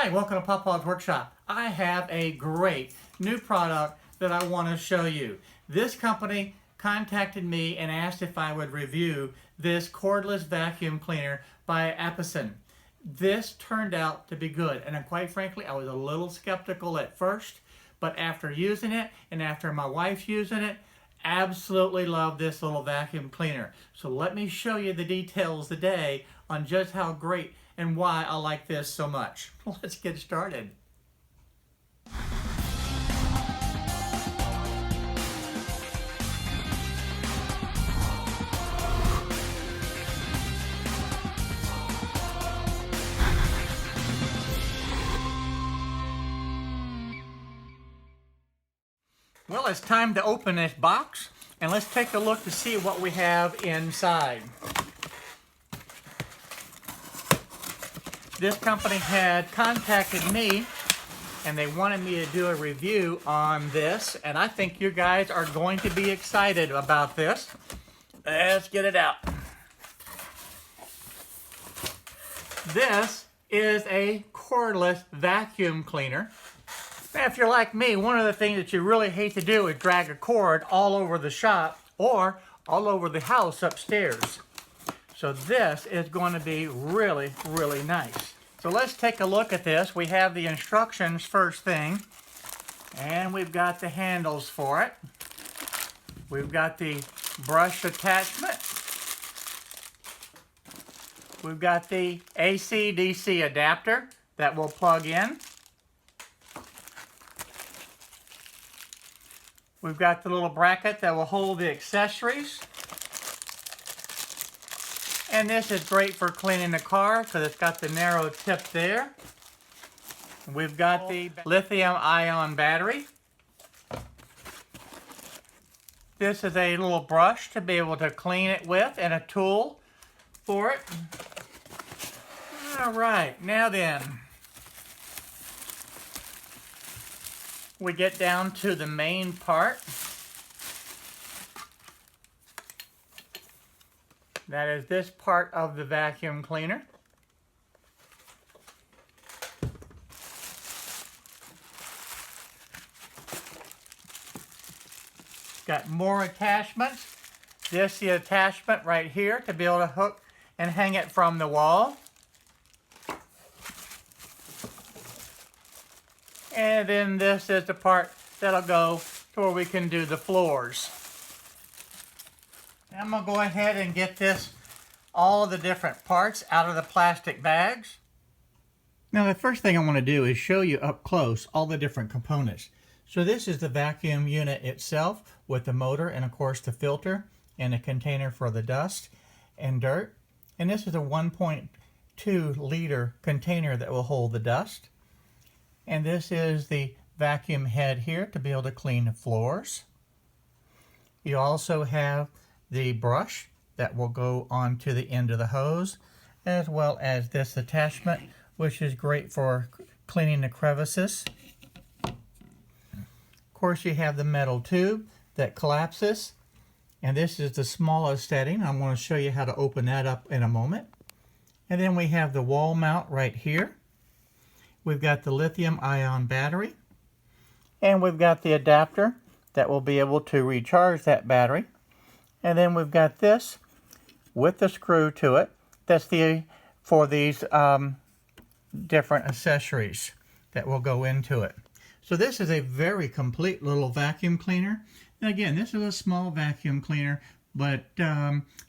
Hi, welcome to Papa's Workshop. I have a great new product that I want to show you. This company contacted me and asked if I would review this cordless vacuum cleaner by Aposen. This turned out to be good, and quite frankly, I was a little skeptical at first, but after using it and after my wife's using it, absolutely love this little vacuum cleaner. So let me show you the details today on just how great and why I like this so much. Let's get started. Well, it's time to open this box, and let's take a look to see what we have inside. This company had contacted me, and they wanted me to do a review on this, and I think you guys are going to be excited about this. Let's get it out. This is a cordless vacuum cleaner. Now, if you're like me, one of the things that you really hate to do is drag a cord all over the shop or all over the house upstairs. So this is going to be really, really nice. So let's take a look at this. We have the instructions first thing, and we've got the handles for it. We've got the brush attachment. We've got the AC/DC adapter that will plug in. We've got the little bracket that will hold the accessories. And this is great for cleaning the car because it's got the narrow tip there. We've got the lithium-ion battery. This is a little brush to be able to clean it with and a tool for it. All right, now then, we get down to the main part. That is this part of the vacuum cleaner. Got more attachments. This is the attachment right here to be able to hook and hang it from the wall. And then this is the part that'll go to where we can do the floors. I'm going to go ahead and get this, all of the different parts out of the plastic bags. Now the first thing I want to do is show you up close all the different components. So this is the vacuum unit itself with the motor and of course the filter and a container for the dust and dirt. And this is a 1.2 liter container that will hold the dust. And this is the vacuum head here to be able to clean the floors. You also have the brush that will go onto the end of the hose, as well as this attachment, which is great for cleaning the crevices. Of course, you have the metal tube that collapses, and this is the smallest setting. I'm going to show you how to open that up in a moment. And then we have the wall mount right here. We've got the lithium-ion battery, and we've got the adapter that will be able to recharge that battery. And then we've got this with the screw to it. That's for these different accessories that will go into it. So this is a very complete little vacuum cleaner. And again, this is a small vacuum cleaner, but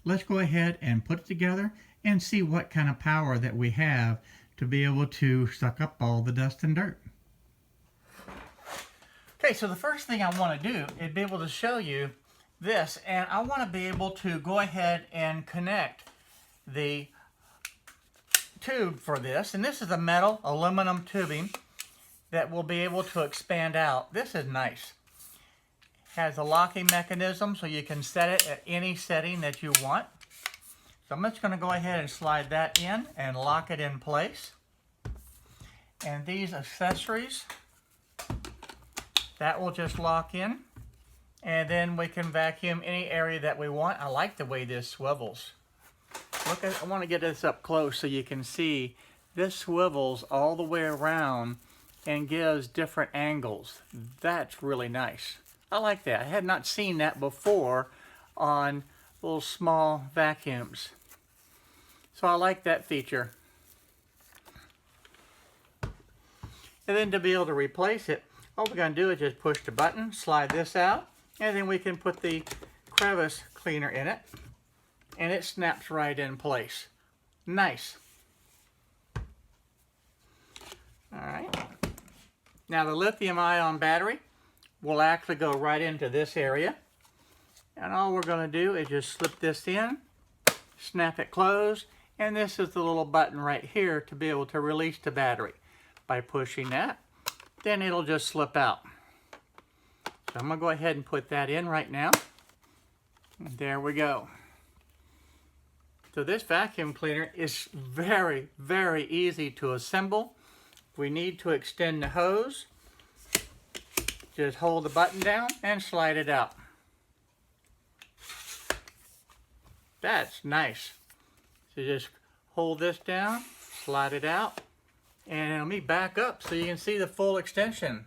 let's go ahead and put it together and see what kind of power that we have to be able to suck up all the dust and dirt. Okay, so the first thing I want to do is be able to show you this, and I want to be able to go ahead and connect the tube for this, and this is a metal aluminum tubing that will be able to expand out. This is nice. Has a locking mechanism so you can set it at any setting that you want. So I'm just going to go ahead and slide that in and lock it in place. And these accessories, that will just lock in. And then we can vacuum any area that we want. I like the way this swivels. Look, I want to get this up close so you can see this swivels all the way around and gives different angles. That's really nice. I like that. I had not seen that before on little small vacuums. So I like that feature. And then to be able to replace it, all we're going to do is just push the button, slide this out, and then we can put the crevice cleaner in it, and it snaps right in place. Nice. All right. Now the lithium-ion battery will actually go right into this area, and all we're going to do is just slip this in, snap it closed, and this is the little button right here to be able to release the battery. By pushing that, then it'll just slip out. So I'm going to go ahead and put that in right now. And there we go. So this vacuum cleaner is very, very easy to assemble. We need to extend the hose. Just hold the button down and slide it out. That's nice. So just hold this down, slide it out, and let me back up so you can see the full extension.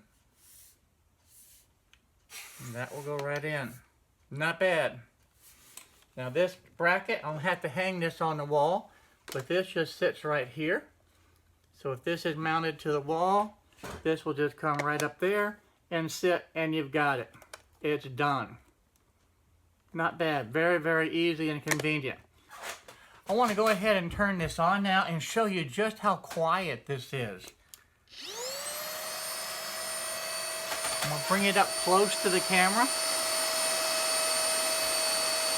And that will go right in. Not bad. Now this bracket, I'll have to hang this on the wall, but this just sits right here. So if this is mounted to the wall, this will just come right up there and sit, and you've got it. It's done. Not bad. Very, very easy and convenient. I want to go ahead and turn this on now and show you just how quiet this is. I'm going to bring it up close to the camera.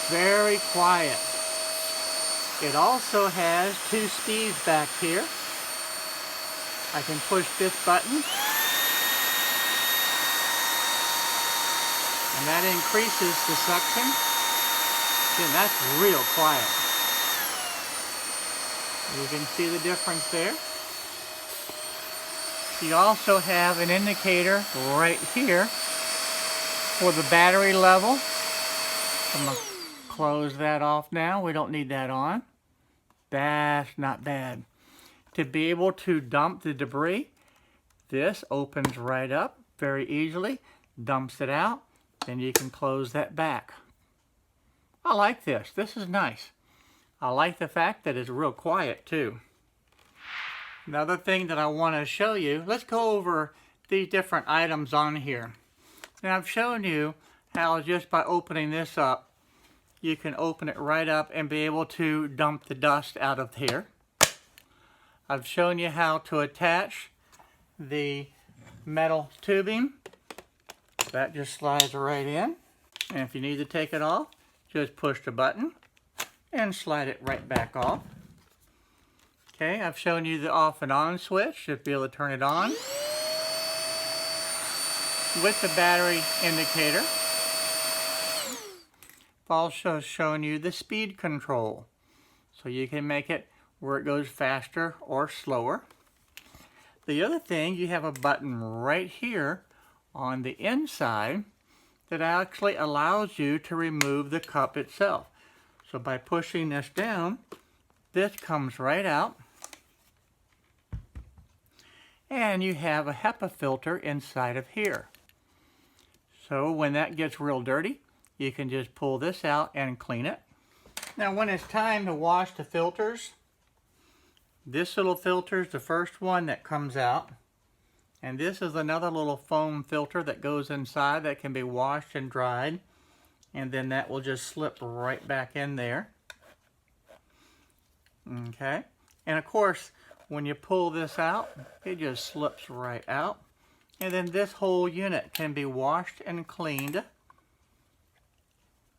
Very quiet. It also has 2 speeds back here. I can push this button, and that increases the suction. And that's real quiet. You can see the difference there. You also have an indicator right here for the battery level. I'm going to close that off now. We don't need that on. That's not bad. To be able to dump the debris, this opens right up very easily, dumps it out, then you can close that back. I like this. This is nice. I like the fact that it's real quiet too. Another thing that I want to show you, let's go over these different items on here. Now I've shown you how just by opening this up, you can open it right up and be able to dump the dust out of here. I've shown you how to attach the metal tubing. That just slides right in. And if you need to take it off, just push the button and slide it right back off. Okay, I've shown you the off and on switch to be able to turn it on with the battery indicator. I've also shown you the speed control, so you can make it where it goes faster or slower. The other thing, you have a button right here on the inside that actually allows you to remove the cup itself. So by pushing this down, this comes right out. And you have a HEPA filter inside of here. So when that gets real dirty, you can just pull this out and clean it. Now when it's time to wash the filters, this little filter is the first one that comes out. And this is another little foam filter that goes inside that can be washed and dried. And then that will just slip right back in there. Okay. And of course, when you pull this out, it just slips right out. And then this whole unit can be washed and cleaned.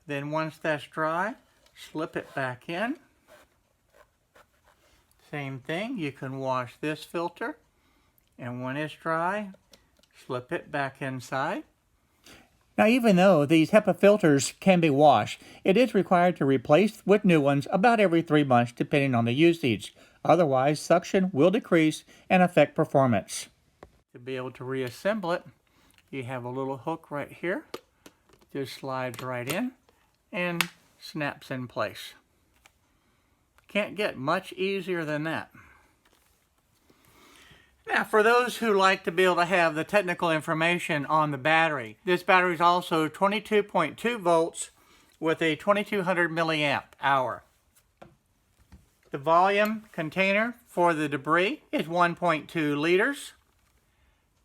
Then once that's dry, slip it back in. Same thing, you can wash this filter. And when it's dry, slip it back inside. Now, even though these HEPA filters can be washed, it is required to replace with new ones about every 3 months, depending on the usage. Otherwise, suction will decrease and affect performance. To be able to reassemble it, you have a little hook right here. Just slides right in and snaps in place. Can't get much easier than that. Now, for those who like to be able to have the technical information on the battery, this battery is also 22.2 volts with a 2200 milliamp hour. The volume container for the debris is 1.2 liters.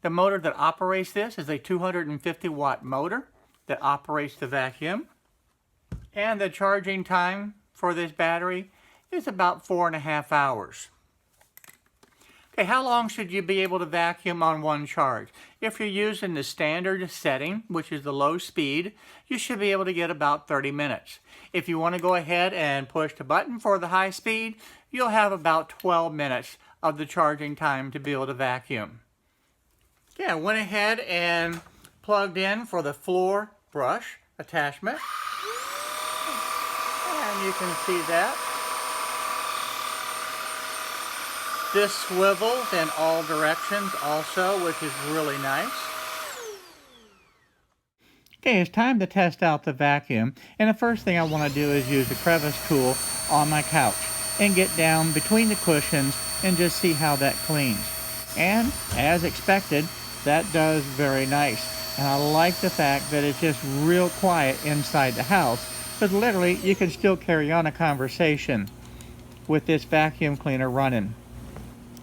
The motor that operates this is a 250 watt motor that operates the vacuum. And the charging time for this battery is about 4.5 hours. Okay, how long should you be able to vacuum on one charge? If you're using the standard setting, which is the low speed, you should be able to get about 30 minutes. If you want to go ahead and push the button for the high speed, you'll have about 12 minutes of the charging time to be able to vacuum. Okay, I went ahead and plugged in for the floor brush attachment. And you can see that. This swivels in all directions also, which is really nice. Okay, it's time to test out the vacuum. And the first thing I want to do is use the crevice tool on my couch and get down between the cushions and just see how that cleans. And as expected, that does very nice. And I like the fact that it's just real quiet inside the house, but literally you can still carry on a conversation with this vacuum cleaner running.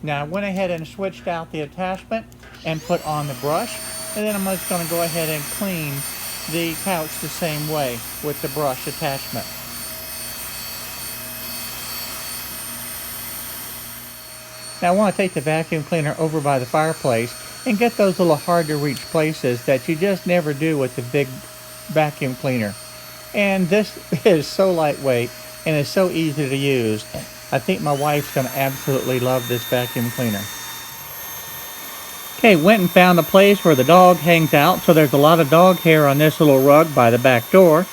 Now I went ahead and switched out the attachment and put on the brush, and then I'm just going to go ahead and clean the couch the same way with the brush attachment. Now I want to take the vacuum cleaner over by the fireplace and get those little hard to reach places that you just never do with the big vacuum cleaner. And this is so lightweight and it's so easy to use. I think my wife's going to absolutely love this vacuum cleaner. Okay, went and found a place where the dog hangs out. So there's a lot of dog hair on this little rug by the back door.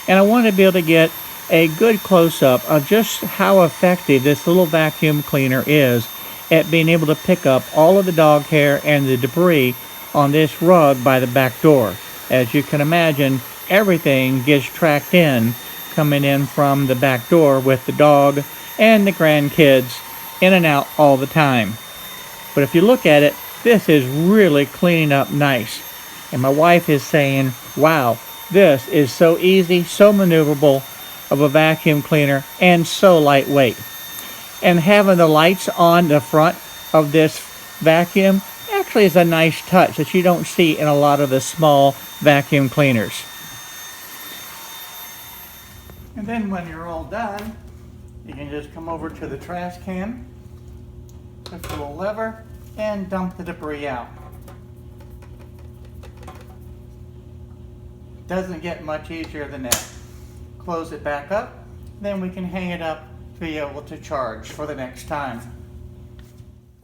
And I wanted to be able to get a good close-up of just how effective this little vacuum cleaner is at being able to pick up all of the dog hair and the debris on this rug by the back door. As you can imagine, everything gets tracked in coming in from the back door with the dog and the grandkids in and out all the time. But if you look at it, this is really cleaning up nice. And my wife is saying, wow, this is so easy, so maneuverable of a vacuum cleaner and so lightweight. And having the lights on the front of this vacuum actually is a nice touch that you don't see in a lot of the small vacuum cleaners. And then when you're all done, you can just come over to the trash can, push the little lever, and dump the debris out. Doesn't get much easier than that. Close it back up, then we can hang it up to be able to charge for the next time.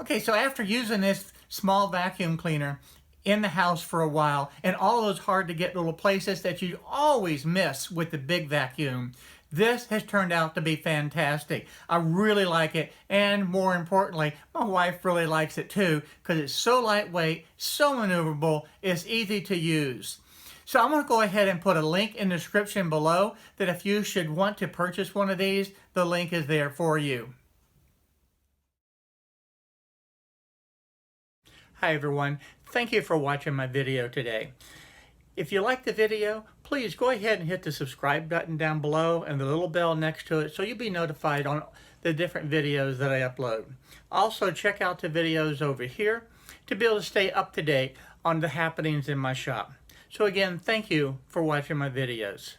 Okay, so after using this small vacuum cleaner in the house for a while, and all those hard to get little places that you always miss with the big vacuum, this has turned out to be fantastic. I really like it, and more importantly, my wife really likes it too, because it's so lightweight, so maneuverable, it's easy to use. So I'm going to go ahead and put a link in the description below that if you should want to purchase one of these, the link is there for you. Hi everyone, thank you for watching my video today. If you like the video, please go ahead and hit the subscribe button down below and the little bell next to it so you'll be notified on the different videos that I upload. Also check out the videos over here to be able to stay up to date on the happenings in my shop. So again, thank you for watching my videos.